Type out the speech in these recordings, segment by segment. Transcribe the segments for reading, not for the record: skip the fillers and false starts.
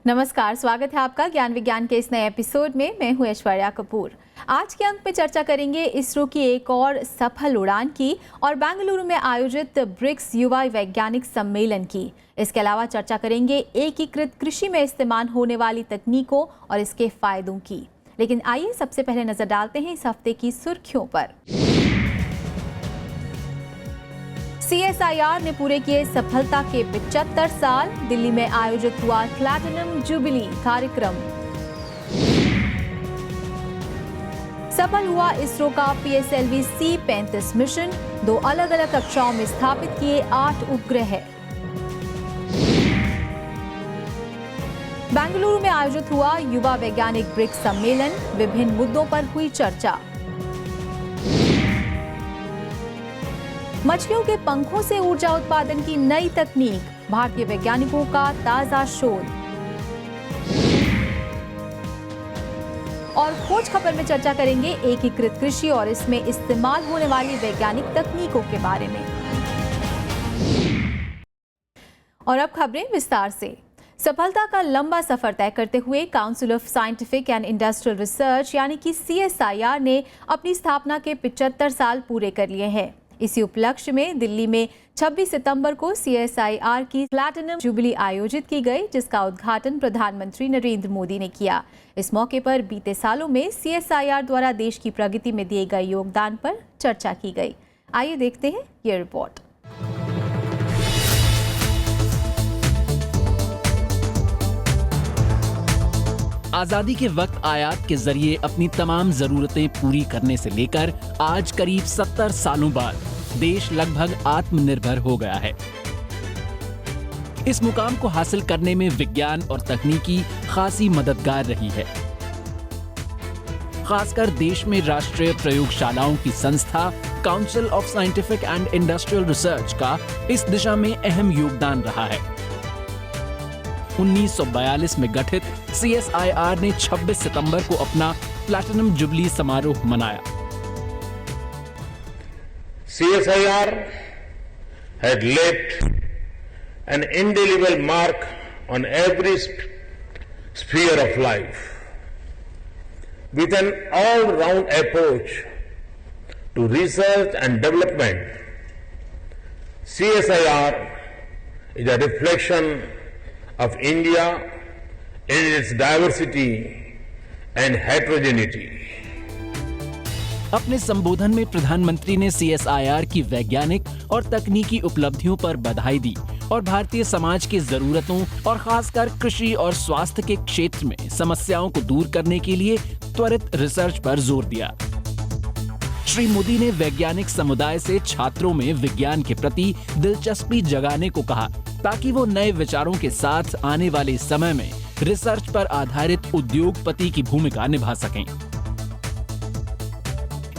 नमस्कार, स्वागत है आपका ज्ञान विज्ञान के इस नए एपिसोड में। मैं हूं ऐश्वर्या कपूर। आज के अंक में चर्चा करेंगे इसरो की एक और सफल उड़ान की और बेंगलुरु में आयोजित ब्रिक्स युवा वैज्ञानिक सम्मेलन की। इसके अलावा चर्चा करेंगे एकीकृत कृषि में इस्तेमाल होने वाली तकनीकों और इसके फायदों की। लेकिन आइए सबसे पहले नजर डालते हैं इस हफ्ते की सुर्खियों पर। CSIR ने पूरे किए सफलता के 75 साल। दिल्ली में आयोजित हुआ प्लैटिनम जुबली कार्यक्रम। सफल हुआ इसरो का PSLV C-35 मिशन। 2 अलग अलग कक्षाओं में स्थापित किए 8 उपग्रह। बेंगलुरु में आयोजित हुआ युवा वैज्ञानिक ब्रिक्स सम्मेलन। विभिन्न मुद्दों पर हुई चर्चा। मछलियों के पंखों से ऊर्जा उत्पादन की नई तकनीक, भारतीय वैज्ञानिकों का ताजा शोध। और खोज खबर में चर्चा करेंगे एकीकृत कृषि और इसमें इस्तेमाल होने वाली वैज्ञानिक तकनीकों के बारे में। और अब खबरें विस्तार से। सफलता का लंबा सफर तय करते हुए council of scientific and industrial research यानी कि CSIR ने अपनी स्थापना के 75 साल पूरे कर लिए हैं। इसी उपलक्ष्य में दिल्ली में 26 सितंबर को CSIR की प्लैटिनम जुबली आयोजित की गई, जिसका उद्घाटन प्रधानमंत्री नरेंद्र मोदी ने किया। इस मौके पर बीते सालों में CSIR द्वारा देश की प्रगति में दिए गए योगदान पर चर्चा की गई। आइए देखते हैं ये रिपोर्ट। आजादी के वक्त आयात के जरिए अपनी तमाम जरूरतें पूरी करने से लेकर आज करीब 70 सालों बाद देश लगभग आत्मनिर्भर हो गया है। इस मुकाम को हासिल करने में विज्ञान और तकनीकी खासी मददगार रही है। खासकर देश में राष्ट्रीय प्रयोगशालाओं की संस्था council of scientific and industrial research का इस दिशा में अहम योगदान रहा है। 1942 में गठित CSIR ने 26 सितंबर को अपना प्लैटिनम जुबली समारोह मनाया। CSIR had left an indelible mark on every sphere of life with an all-round approach to research and development. CSIR is a reflection of India in its diversity and heterogeneity. अपने संबोधन में प्रधानमंत्री ने CSIR की वैज्ञानिक और तकनीकी उपलब्धियों पर बधाई दी और भारतीय समाज की जरूरतों और खासकर कृषि और स्वास्थ्य के क्षेत्र में समस्याओं को दूर करने के लिए त्वरित रिसर्च पर जोर दिया। श्री मोदी ने वैज्ञानिक समुदाय से छात्रों में विज्ञान के प्रति दिलचस्पी जगाने को कहा, ताकि वो नए विचारों के साथ आने वाले समय में रिसर्च पर आधारित उद्योगपति की भूमिका निभा सकें।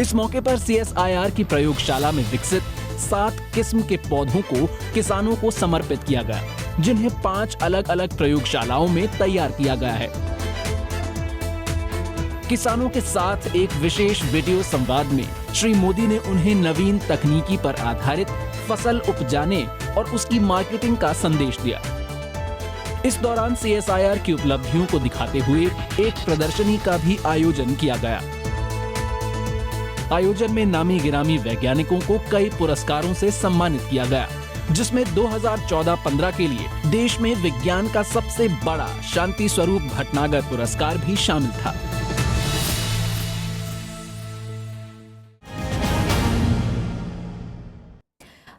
इस मौके पर CSIR की प्रयोगशाला में विकसित 7 किस्म के पौधों को किसानों को समर्पित किया गया, जिन्हें 5 अलग अलग प्रयोगशालाओं में तैयार किया गया है। किसानों के साथ एक विशेष वीडियो संवाद में श्री मोदी ने उन्हें नवीन तकनीकी पर आधारित फसल उपजाने और उसकी मार्केटिंग का संदेश दिया। इस दौरान CSIR की उपलब्धियों को दिखाते हुए एक प्रदर्शनी का भी आयोजन किया गया। आयोजन में नामी गिरामी वैज्ञानिकों को कई पुरस्कारों से सम्मानित किया गया, जिसमें 2014-15 के लिए देश में विज्ञान का सबसे बड़ा शांति स्वरूप भटनागर पुरस्कार भी शामिल था।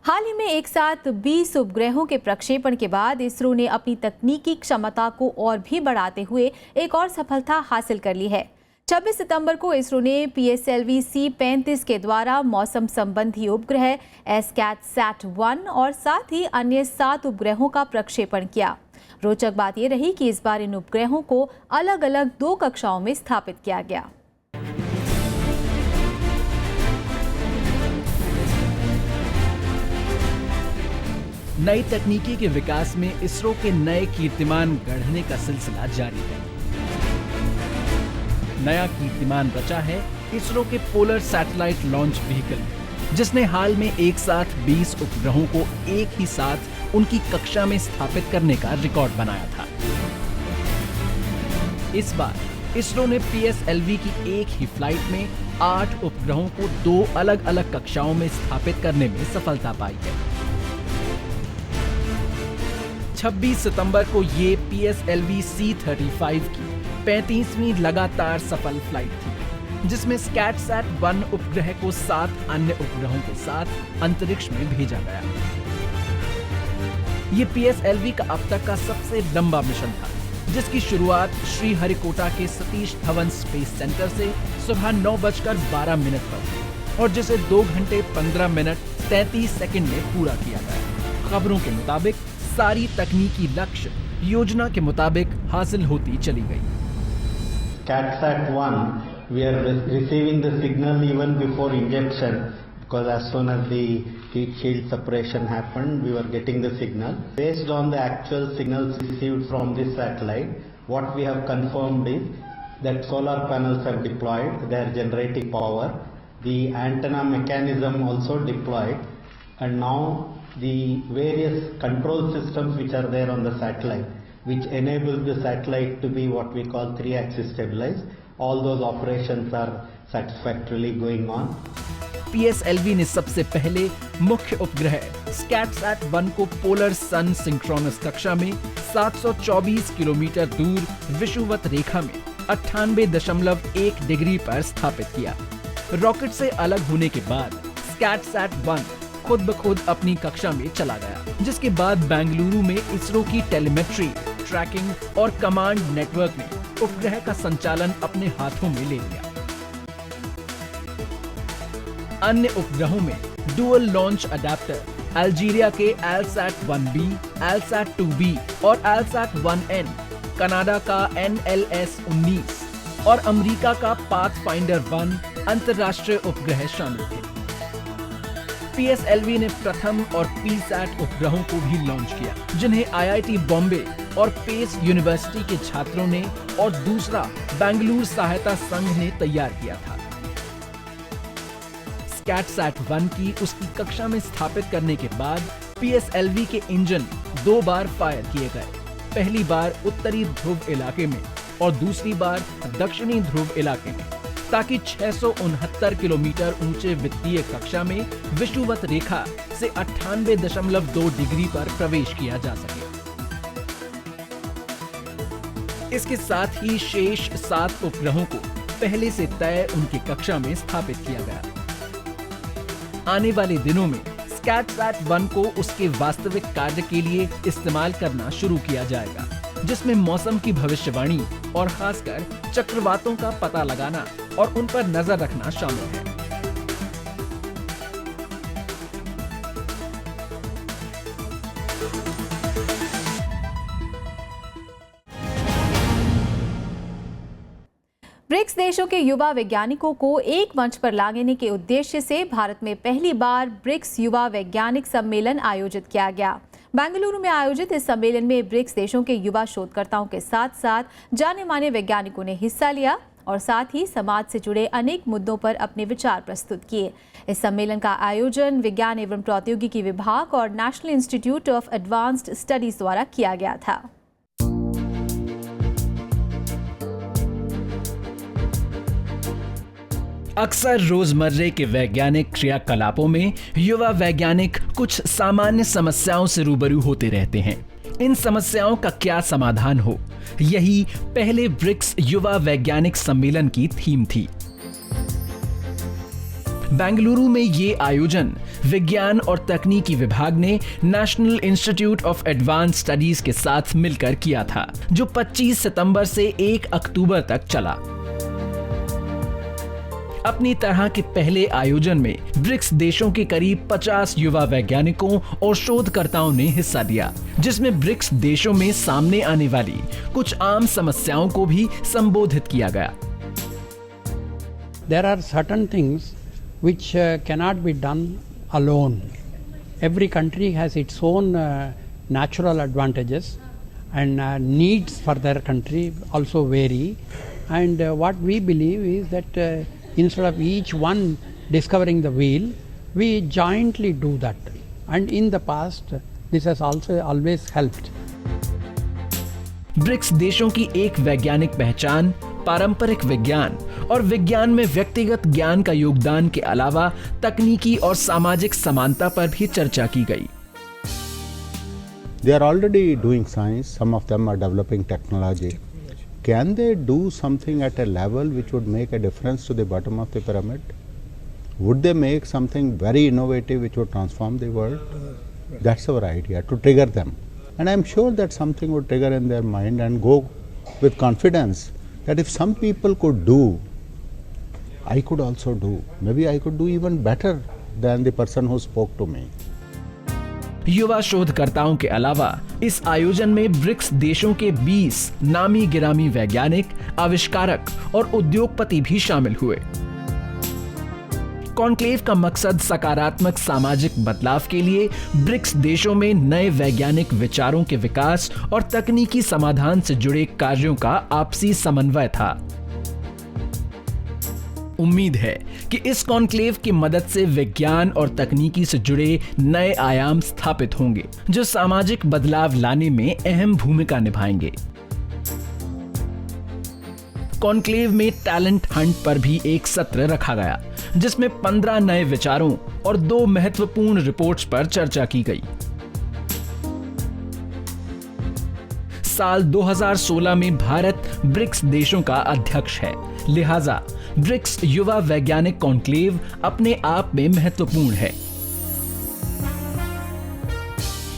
हाल ही में एक साथ 20 उपग्रहों के प्रक्षेपण के बाद इसरो ने अपनी तकनीकी क्षमता को और भी बढ़ाते हुए एक और सफलता हासिल कर ली है। 26 सितंबर को इसरो ने PSLV C-35 के द्वारा मौसम संबंधी उपग्रह ASCAT-SAT-1 और साथ ही अन्य 7 उपग्रहों का प्रक्षेपण किया। रोचक बात यह रही कि इस बार इन उपग्रहों को अलग अलग 2 कक्षाओं में स्थापित किया गया। नई तकनीकी के विकास में इसरो के नए कीर्तिमान गढ़ने का सिलसिला जारी है। नया कीर्तिमान रचा है इसरो के पोलर सैटेलाइट लॉन्च व्हीकल, जिसने हाल में एक साथ 20 उपग्रहों को एक ही साथ उनकी कक्षा में स्थापित करने का रिकॉर्ड बनाया था। इस बार इसरो ने PSLV की एक ही फ्लाइट में 8 उपग्रहों को 2 अलग-अलग कक्षाओं में स्थापित करने में सफलता पाई है। 26 सितंबर को ये PSLV C-35 की 35वीं लगातार सफल फ्लाइट थी, जिसमें SCATSAT-1 उपग्रह को 7 अन्य उपग्रहों के साथ अंतरिक्ष में भेजा गया। ये PSLV का अब तक का सबसे लंबा मिशन था, जिसकी शुरुआत श्रीहरिकोटा के सतीश धवन स्पेस सेंटर से सुबह 9:12 पर हुई और जिसे 2 घंटे 15 मिनट 33 सेकंड में पूरा किया गया। खबरों के मुताबिक सारी तकनीकी लक्ष्य योजना के मुताबिक हासिल होती चली गई। SCATSAT-1, we are receiving the signal even before injection, because as soon as the heat shield separation happened, we were getting the signal. Based on the actual signals received from this satellite, what we have confirmed is that solar panels are deployed, they are generating power, the antenna mechanism also deployed, and now the various control systems which are there on the satellite, which enable the satellite to be what we call 3-axis stabilized, all those operations are satisfactorily going on. PSLV ने सबसे पहले मुख्य उपग्रह SCATSAT-1 को polar सन synchronous कक्षा में 724 kilometre दूर विषुवत रेखा में 98.1 डिग्री पर स्थापित किया। रॉकेट से अलग होने के बाद SCATSAT-1 खुद ब खुद अपनी कक्षा में चला गया, जिसके बाद बेंगलुरु में इसरो की टेलीमेट्री, ट्रैकिंग और कमांड नेटवर्क ने उपग्रह का संचालन अपने हाथों में ले लिया। अन्य उपग्रहों में डुअल लॉन्च अडेप्टर अल्जीरिया के ALSAT-1B, ALSAT-2B और ALSAT-1N, कनाडा का NLS-19 और अमेरिका का पाथफाइंडर 1 अंतर्राष्ट्रीय उपग्रह शामिल थे। PSLV ने प्रथम और PSAT उपग्रहों को भी लॉन्च किया, जिन्हें IIT बॉम्बे और पेस यूनिवर्सिटी के छात्रों ने और दूसरा बेंगलुरु सहायता संघ ने तैयार किया था। SCATSAT-1 की उसकी कक्षा में स्थापित करने के बाद PSLV के इंजन 2 बार फायर किए गए, पहली बार उत्तरी ध्रुव इलाके में और दूसरी बार दक्षिणी ध्रुव इलाके में, ताकि 669 किलोमीटर ऊंचे वित्तीय कक्षा में विषुवत रेखा से 98.2 डिग्री पर प्रवेश किया जा सके। इसके साथ ही शेष 7 उपग्रहों को पहले से तय उनकी कक्षा में स्थापित किया गया। आने वाले दिनों में SCATSAT-1 को उसके वास्तविक कार्य के लिए इस्तेमाल करना शुरू किया जाएगा, जिसमें मौसम की भविष्यवाणी और खासकर चक्रवातों का पता लगाना और उन पर नजर रखना शामिल है। ब्रिक्स देशों के युवा वैज्ञानिकों को एक मंच पर लाने के उद्देश्य से भारत में पहली बार ब्रिक्स युवा वैज्ञानिक सम्मेलन आयोजित किया गया। बेंगलुरु में आयोजित इस सम्मेलन में ब्रिक्स देशों के युवा शोधकर्ताओं के साथ साथ जाने माने वैज्ञानिकों ने हिस्सा लिया और साथ ही समाज से जुड़े अनेक मुद्दों पर अपने विचार प्रस्तुत किए। इस सम्मेलन का आयोजन विज्ञान एवं प्रौद्योगिकी विभाग और national institute of advanced studies द्वारा किया गया था। अक्सर रोजमर्रे के वैज्ञानिक क्रियाकलापों में युवा वैज्ञानिक कुछ सामान्य समस्याओं से रूबरू होते रहते हैं। इन समस्याओं का क्या समाधान हो, यही पहले ब्रिक्स युवा वैज्ञानिक सम्मेलन की थीम थी। बेंगलुरु में ये आयोजन विज्ञान और तकनीकी विभाग ने national institute of advanced studies के साथ मिलकर किया था, जो 25 सितंबर से 1 अक्टूबर तक चला। अपनी तरह के पहले आयोजन में ब्रिक्स देशों के करीब 50 युवा वैज्ञानिकों और शोधकर्ताओं ने हिस्सा लिया, जिसमें ब्रिक्स देशों में सामने आने वाली कुछ आम समस्याओं को भी संबोधित किया गया। There are certain things which cannot be done alone. Every country has its own natural advantages and needs for their country also vary. And what we believe is that instead of each one discovering the wheel, we jointly do that. And in the past, this has also always helped. BRICS देशों की एक वैज्ञानिक पहचान, पारंपरिक विज्ञान और विज्ञान में व्यक्तिगत ज्ञान का योगदान के अलावा तकनीकी और सामाजिक समानता पर भी चर्चा की गई। They are already doing science, some of them are developing technology. Can they do something at a level which would make a difference to the bottom of the pyramid? Would they make something very innovative which would transform the world? That's our idea, to trigger them. And I'm sure that something would trigger in their mind and go with confidence that if some people could do, I could also do. Maybe I could do even better than the person who spoke to me. युवा शोधकर्ताओं के अलावा इस आयोजन में BRICS देशों के 20 नामी गिरामी वैज्ञानिक, आविष्कारक और उद्योगपति भी शामिल हुए। कॉन्क्लेव का मकसद सकारात्मक सामाजिक बदलाव के लिए ब्रिक्स देशों में नए वैज्ञानिक विचारों के विकास और तकनीकी समाधान से जुड़े कार्यों का आपसी समन्वय था। उम्मीद है कि इस कॉन्क्लेव की मदद से विज्ञान और तकनीकी से जुड़े नए आयाम स्थापित होंगे, जो सामाजिक बदलाव लाने में अहम भूमिका निभाएंगे। कॉन्क्लेव में टैलेंट हंट पर भी एक सत्र रखा गया, जिसमें 15 नए विचारों और 2 महत्वपूर्ण रिपोर्ट्स पर चर्चा की गई। साल 2016 में भारत ब्रिक्स देशों का अध्यक्ष है, लिहाजा ब्रिक्स युवा वैज्ञानिक कॉन्क्लेव अपने आप में महत्वपूर्ण है।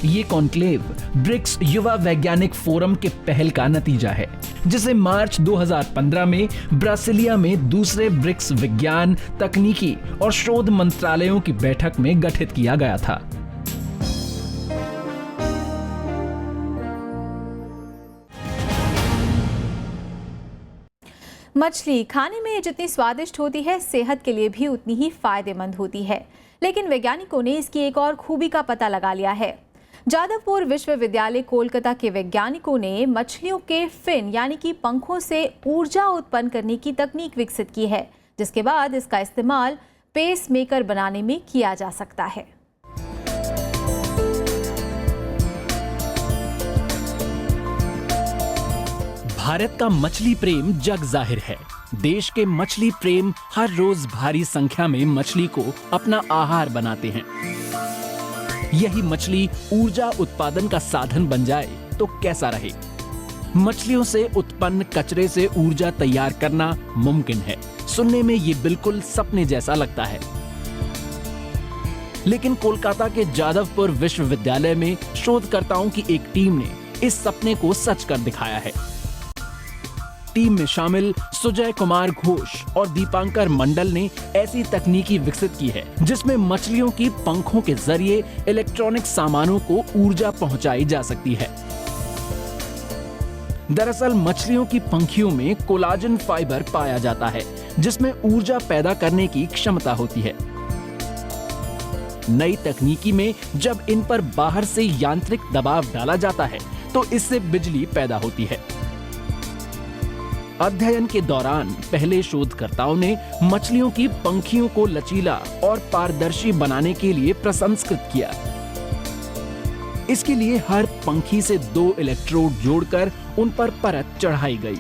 ये कॉन्क्लेव ब्रिक्स युवा वैज्ञानिक फोरम के पहल का नतीजा है, जिसे मार्च 2015 में ब्रासिलिया में दूसरे ब्रिक्स विज्ञान, तकनीकी और शोध मंत्रालयों की बैठक में गठित किया गया था। मछली खाने में जितनी स्वादिष्ट होती है, सेहत के लिए भी उतनी ही फायदेमंद होती है। लेकिन वैज्ञानिकों ने इसकी एक और खूबी का पता लगा लिया है। जादवपुर विश्वविद्यालय कोलकाता के वैज्ञानिकों ने मछलियों के फिन यानी कि पंखों से ऊर्जा उत्पन्न करने की तकनीक विकसित की है, जिसके बाद इसका इस्तेमाल पेस मेकर बनाने में किया जा सकता है। भारत का मछली प्रेम जग जाहिर है। देश के मछली प्रेम हर रोज भारी संख्या में मछली को अपना आहार बनाते हैं। यही मछली ऊर्जा उत्पादन का साधन बन जाए तो कैसा रहे। मछलियों से उत्पन्न कचरे से ऊर्जा तैयार करना मुमकिन है। सुनने में ये बिल्कुल सपने जैसा लगता है, लेकिन कोलकाता के जादवपुर विश्वविद्यालय में शोधकर्ताओं की एक टीम ने इस सपने को सच कर दिखाया है। टीम में शामिल सुजय कुमार घोष और दीपांकर मंडल ने ऐसी तकनीकी विकसित की है जिसमें मछलियों की पंखों के जरिए इलेक्ट्रॉनिक सामानों को ऊर्जा पहुंचाई जा सकती है। दरअसल मछलियों की पंखियों में कोलाजन फाइबर पाया जाता है, जिसमें ऊर्जा पैदा करने की क्षमता होती है। नई तकनीकी में जब इन पर बाहर से यांत्रिक दबाव डाला जाता है तो इससे बिजली पैदा होती है। अध्ययन के दौरान पहले शोधकर्ताओं ने मछलियों की पंखियों को लचीला और पारदर्शी बनाने के लिए प्रसंस्कृत किया। इसके लिए हर पंखी से 2 इलेक्ट्रोड जोड़कर उन पर परत चढ़ाई गई।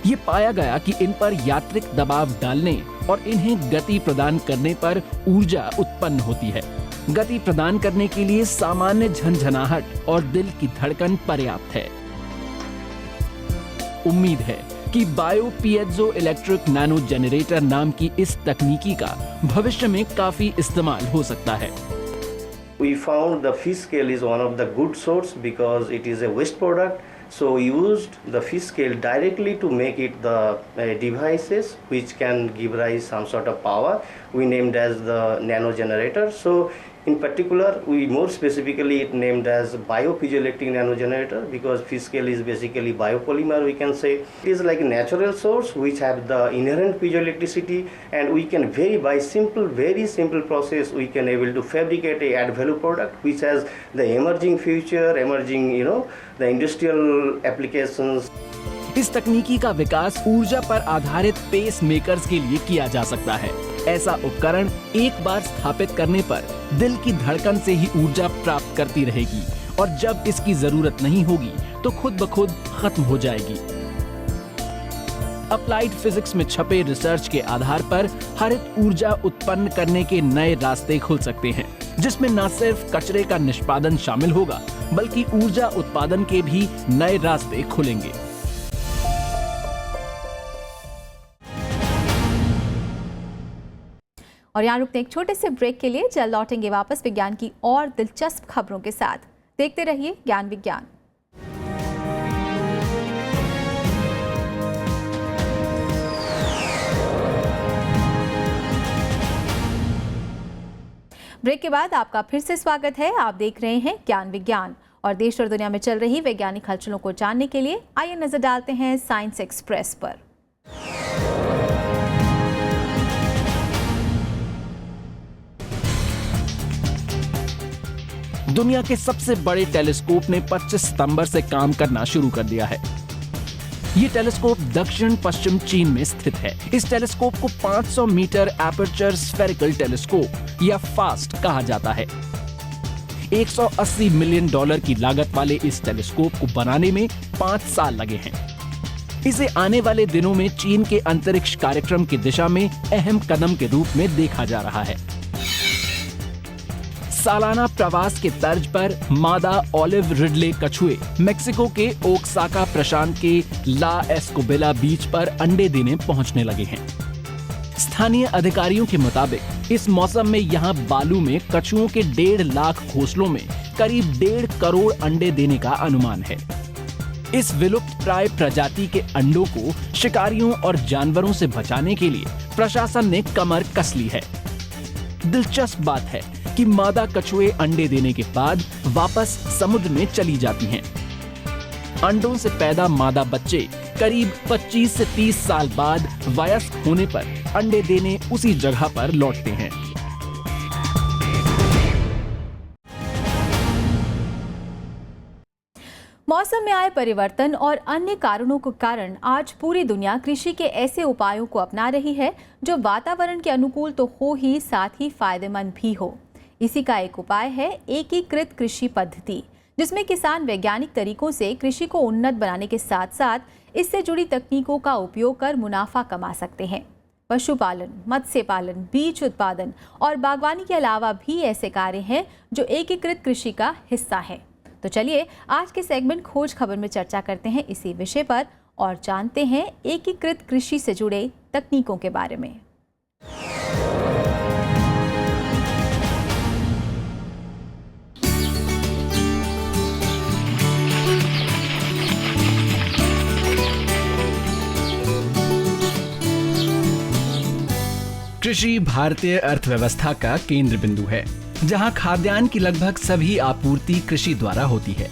ये पाया गया कि इन पर यांत्रिक दबाव डालने और इन्हें गति प्रदान करने पर ऊर्जा उत्पन्न होती है। गति प्रदान करने के लिए सामान्य झनझनाहट और दिल की धड़कन पर्याप्त है। उम्मीद है कि बायो पीएज़ो इलेक्ट्रिक नैनो जनरेटर नाम की इस तकनीकी का भविष्य में काफी इस्तेमाल हो सकता है। We found the fish scale is one of the good source because it is a waste product. So we used the fish scale directly to make it the devices which can give rise some sort of power. We named as the nano generator. So in particular, we more specifically it named as biopiezoelectric nano generator because fish scale is basically biopolymer. We can say it is like a natural source which have the inherent piezoelectricity, and we can very simple process we can able to fabricate a add value product which has the emerging future, the industrial applications. इस तकनीकी का विकास ऊर्जा पर आधारित pace makers के लिए किया जा सकता है। ऐसा उपकरण एक बार स्थापित करने पर दिल की धड़कन से ही ऊर्जा प्राप्त करती रहेगी और जब इसकी जरूरत नहीं होगी तो खुद ब खुद खत्म हो जाएगी। अप्लाइड फिजिक्स में छपे रिसर्च के आधार पर हरित ऊर्जा उत्पन्न करने के नए रास्ते खुल सकते हैं, जिसमें न सिर्फ कचरे का निष्पादन शामिल होगा बल्कि ऊर्जा उत्पादन के भी नए रास्ते खुलेंगे। और यहाँ रुकते एक छोटे से ब्रेक के लिए, जल्द लौटेंगे वापस विज्ञान की और दिलचस्प खबरों के साथ। देखते रहिए ज्ञान विज्ञान। ब्रेक के बाद आपका फिर से स्वागत है। आप देख रहे हैं ज्ञान विज्ञान और देश और दुनिया में चल रही वैज्ञानिक हलचलों को जानने के लिए आइए नजर डालते हैं साइंस एक्सप्रेस पर। दुनिया के सबसे बड़े टेलीस्कोप ने 25 सितंबर से काम करना शुरू कर दिया है। ये टेलीस्कोप दक्षिण पश्चिम चीन में स्थित है। इस टेलीस्कोप को 500 मीटर एपर्चर स्फेरिकल टेलीस्कोप या फास्ट कहा जाता है। $180 मिलियन की लागत वाले इस टेलीस्कोप को बनाने में 5 साल लगे हैं। इसे आने वाले दिनों में चीन के अंतरिक्ष कार्यक्रम की दिशा में अहम कदम के रूप में देखा जा रहा है। सालाना प्रवास के तर्ज पर मादा ऑलिव रिडले कछुए मेक्सिको के ओक्साका प्रशांत के ला एस्कोबेला बीच पर अंडे देने पहुंचने लगे हैं। स्थानीय अधिकारियों के मुताबिक इस मौसम में यहां बालू में कछुओं के 1.5 लाख घोंसलों में करीब 1.5 करोड़ अंडे देने का अनुमान है। इस विलुप्त प्राय प्रजाति के अंडों को शिकारियों और जानवरों से बचाने के लिए प्रशासन ने कमर कस ली है। दिलचस्प बात है कि मादा कछुए अंडे देने के बाद वापस समुद्र में चली जाती हैं। अंडों से पैदा मादा बच्चे करीब 25 से 30 साल बाद वयस्क होने पर अंडे देने उसी जगह पर लौटते हैं। मौसम में आए परिवर्तन और अन्य कारणों के कारण आज पूरी दुनिया कृषि के ऐसे उपायों को अपना रही है जो वातावरण के अनुकूल तो हो ही, साथ ही फायदेमंद भी हो। इसी का एक उपाय है एकीकृत कृषि पद्धति, जिसमें किसान वैज्ञानिक तरीकों से कृषि को उन्नत बनाने के साथ साथ इससे जुड़ी तकनीकों का उपयोग कर मुनाफा कमा सकते हैं। पशुपालन, मत्स्य पालन, बीज उत्पादन और बागवानी के अलावा भी ऐसे कार्य हैं जो एकीकृत कृषि का हिस्सा है। तो चलिए आज के सेगमेंट खोज खबर में चर्चा करते हैं इसी विषय पर और जानते हैं एकीकृत कृषि से जुड़े तकनीकों के बारे में। कृषि भारतीय अर्थव्यवस्था का केंद्र बिंदु है, जहां खाद्यान्न की लगभग सभी आपूर्ति कृषि द्वारा होती है।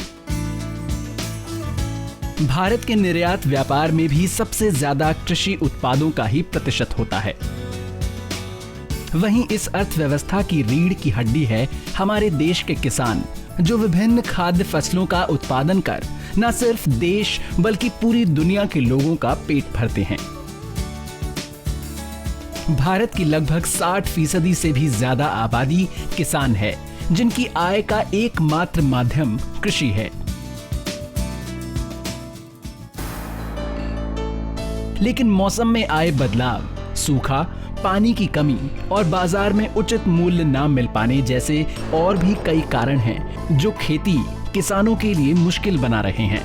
भारत के निर्यात व्यापार में भी सबसे ज्यादा कृषि उत्पादों का ही प्रतिशत होता है। वहीं इस अर्थव्यवस्था की रीढ़ की हड्डी है हमारे देश के किसान, जो विभिन्न खाद्य फसलों का उत्पादन कर न सिर्फ देश बल्कि पूरी दुनिया के लोगों का पेट भरते हैं। भारत की लगभग 60% से भी ज्यादा आबादी किसान है, जिनकी आय का एकमात्र माध्यम कृषि है। लेकिन मौसम में आए बदलाव, सूखा, पानी की कमी और बाजार में उचित मूल्य न मिल पाने जैसे और भी कई कारण हैं जो खेती किसानों के लिए मुश्किल बना रहे हैं।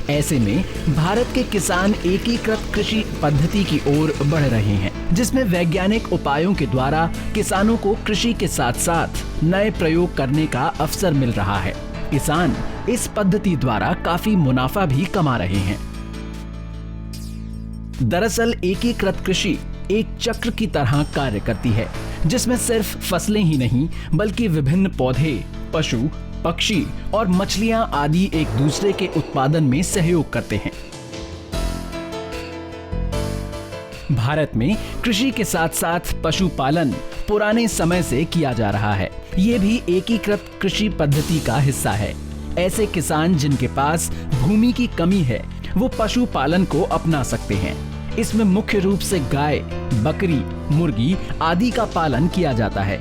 ऐसे में भारत के किसान एकीकृत कृषि पद्धति की ओर बढ़ रहे हैं, जिसमें वैज्ञानिक उपायों के द्वारा किसानों को कृषि के साथ साथ नए प्रयोग करने का अवसर मिल रहा है। किसान इस पद्धति द्वारा काफी मुनाफा भी कमा रहे हैं। दरअसल एकीकृत कृषि एक चक्र की तरह कार्य करती है, जिसमें सिर्फ फसलें ही नहीं बल्कि विभिन्न पौधे, पशु, पक्षी और मछलियां आदि एक दूसरे के उत्पादन में सहयोग करते हैं। भारत में कृषि के साथ साथ पशुपालन पुराने समय से किया जा रहा है। ये भी एकीकृत कृषि पद्धति का हिस्सा है। ऐसे किसान जिनके पास भूमि की कमी है, वो पशुपालन को अपना सकते हैं। इसमें मुख्य रूप से गाय, बकरी, मुर्गी आदि का पालन किया जाता है।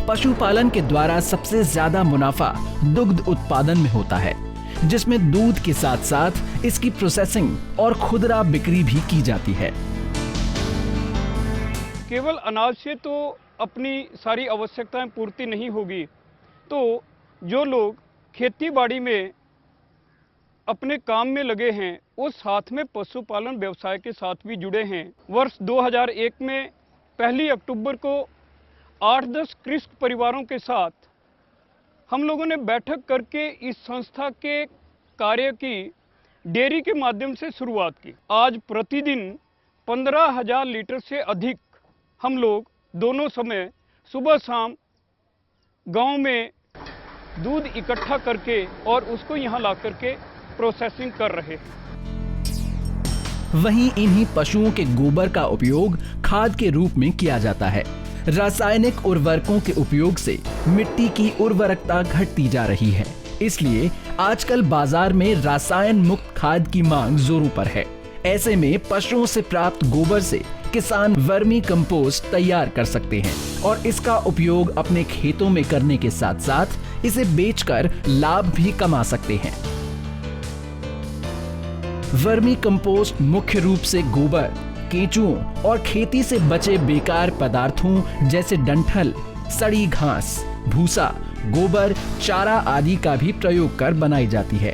पशुपालन के द्वारा सबसे ज्यादा मुनाफा दुग्ध उत्पादन में होता है, जिसमें दूध के साथ साथ इसकी प्रोसेसिंग और खुदरा बिक्री भी की जाती है। केवल अनाज से तो अपनी सारी आवश्यकताएं पूर्ति नहीं होगी, तो जो लोग खेती बाड़ी में अपने काम में लगे हैं वो साथ में पशुपालन व्यवसाय के साथ भी जुड़े हैं। वर्ष 2001 में 1 अक्टूबर को 8-10 कृषक परिवारों के साथ हम लोगों ने बैठक करके इस संस्था के कार्य की डेयरी के माध्यम से शुरुआत की। आज प्रतिदिन 15,000 लीटर से अधिक हम लोग दोनों समय सुबह शाम गांव में दूध इकट्ठा करके और उसको यहाँ ला करके प्रोसेसिंग कर रहे हैं। वहीं इन्हीं पशुओं के गोबर का उपयोग खाद के रूप में किया जाता है। रासायनिक उर्वरकों के उपयोग से मिट्टी की उर्वरकता घटती जा रही है, इसलिए आजकल बाजार में रासायन मुक्त खाद की मांग जोरों पर है। ऐसे में पशुओं से प्राप्त गोबर से किसान वर्मी कंपोस्ट तैयार कर सकते हैं और इसका उपयोग अपने खेतों में करने के साथ साथ इसे बेचकर लाभ भी कमा सकते हैं। वर्मी कंपोस्ट मुख्य रूप से गोबर, केंचुओं और खेती से बचे बेकार पदार्थों जैसे डंठल, सड़ी घास, भूसा, गोबर, चारा आदि का भी प्रयोग कर बनाई जाती है।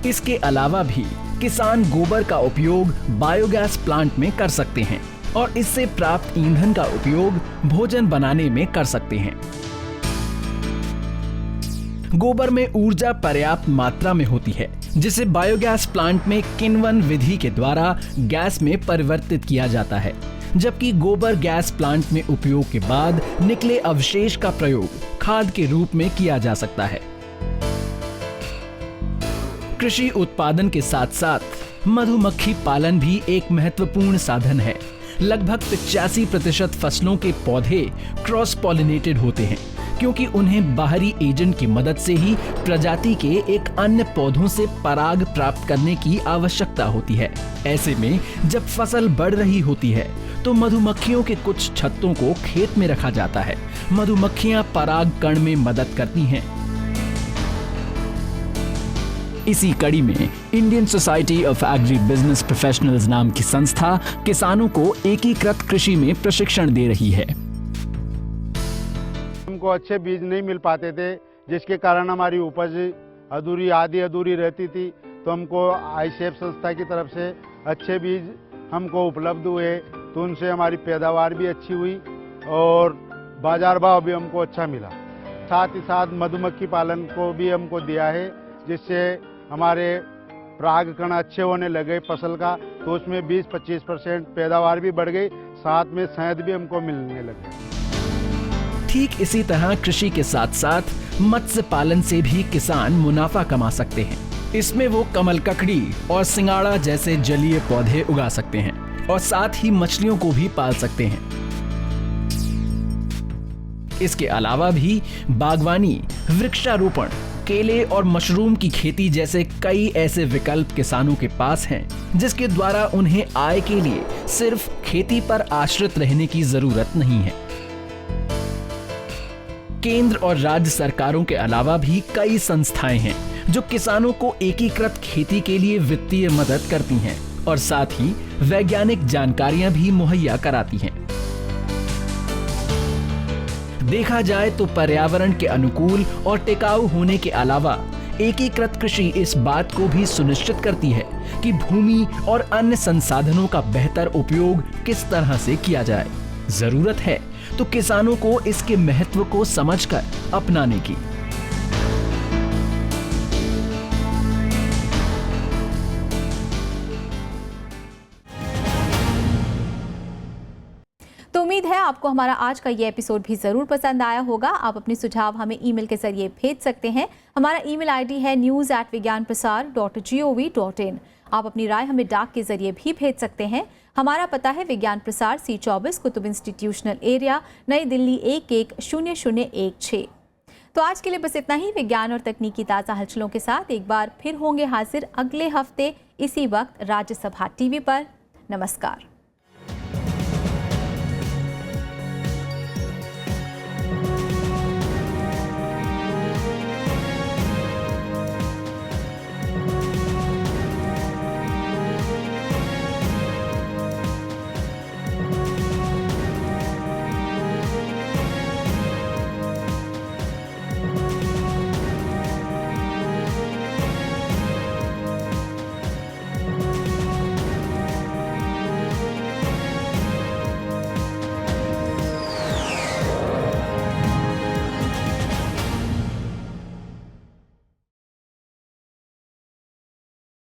इसके अलावा भी किसान गोबर का उपयोग बायोगैस प्लांट में कर सकते हैं और इससे प्राप्त ईंधन का उपयोग भोजन बनाने में कर सकते हैं। गोबर में ऊर्जा पर्याप्त मात्रा में होती है, जिसे बायोगैस प्लांट में किण्वन विधि के द्वारा गैस में परिवर्तित किया जाता है, जबकि गोबर गैस प्लांट में उपयोग के बाद निकले अवशेष का प्रयोग खाद के रूप में किया जा सकता है। कृषि उत्पादन के साथ साथ मधुमक्खी पालन भी एक महत्वपूर्ण साधन है। लगभग 85% फसलों के पौधे क्रॉस पॉलिनेटेड होते हैं, क्योंकि उन्हें बाहरी एजेंट की मदद से ही प्रजाति के एक अन्य पौधों से पराग प्राप्त करने की आवश्यकता होती है। ऐसे में जब फसल बढ़ रही होती है तो मधुमक्खियों के कुछ छत्तों को खेत में रखा जाता है। मधुमक्खियां परागकण में मदद करती हैं। इसी कड़ी में Indian society of agri business professionals नाम की संस्था किसानों को एकीकृत कृषि में प्रशिक्षण दे रही है। हमको अच्छे बीज नहीं मिल पाते थे, जिसके कारण हमारी उपज आधी अधूरी रहती थी, तो हमको आईसेफ संस्था की तरफ से अच्छे बीज हमको उपलब्ध हुए, तो उनसे हमारी पैदावार भी अच्छी हुई और बाजार भाव भी हमको अच्छा मिला। साथ ही साथ मधुमक्खी पालन को भी हमको दिया है, जिससे हमारे परागकण अच्छे होने लगे फसल का, तो उसमें 20-25% पैदावार भी बढ़ गई, साथ में शहद भी हमको मिलने लगे। ठीक इसी तरह कृषि के साथ साथ मत्स्य पालन से भी किसान मुनाफा कमा सकते हैं। इसमें वो कमल ककड़ी और सिंगाड़ा जैसे जलीय पौधे उगा सकते हैं और साथ ही मछलियों को भी पाल सकते हैं। इसके अलावा भी बागवानी, वृक्षारोपण, केले और मशरूम की खेती जैसे कई ऐसे विकल्प किसानों के पास हैं, जिसके द्वारा उन्हें आय के लिए सिर्फ खेती पर आश्रित रहने की जरूरत नहीं है। केंद्र और राज्य सरकारों के अलावा भी कई संस्थाएं हैं जो किसानों को एकीकृत खेती के लिए वित्तीय मदद करती हैं और साथ ही वैज्ञानिक जानकारियां भी मुहैया कराती हैं। देखा जाए तो पर्यावरण के अनुकूल और टिकाऊ होने के अलावा एकीकृत कृषि इस बात को भी सुनिश्चित करती है कि भूमि और अन्य संसाधनों का बेहतर उपयोग किस तरह से किया जाए। जरूरत है तो किसानों को इसके महत्व को समझकर अपनाने की। तो उम्मीद है आपको हमारा आज का ये एपिसोड भी ज़रूर पसंद आया होगा। आप अपने सुझाव हमें ईमेल के जरिए भेज सकते हैं। हमारा ईमेल आईडी है news@vigyanprasar.gov.in। आप अपनी राय हमें डाक के जरिए भी भेज सकते हैं। हमारा पता है विज्ञान प्रसार, C24, कुतुब इंस्टीट्यूशनल एरिया, नई दिल्ली 110016। तो आज के लिए बस इतना ही। विज्ञान और तकनीकी ताज़ा हलचलों के साथ एक बार फिर होंगे हाजिर अगले हफ्ते इसी वक्त राज्यसभा टीवी पर। नमस्कार।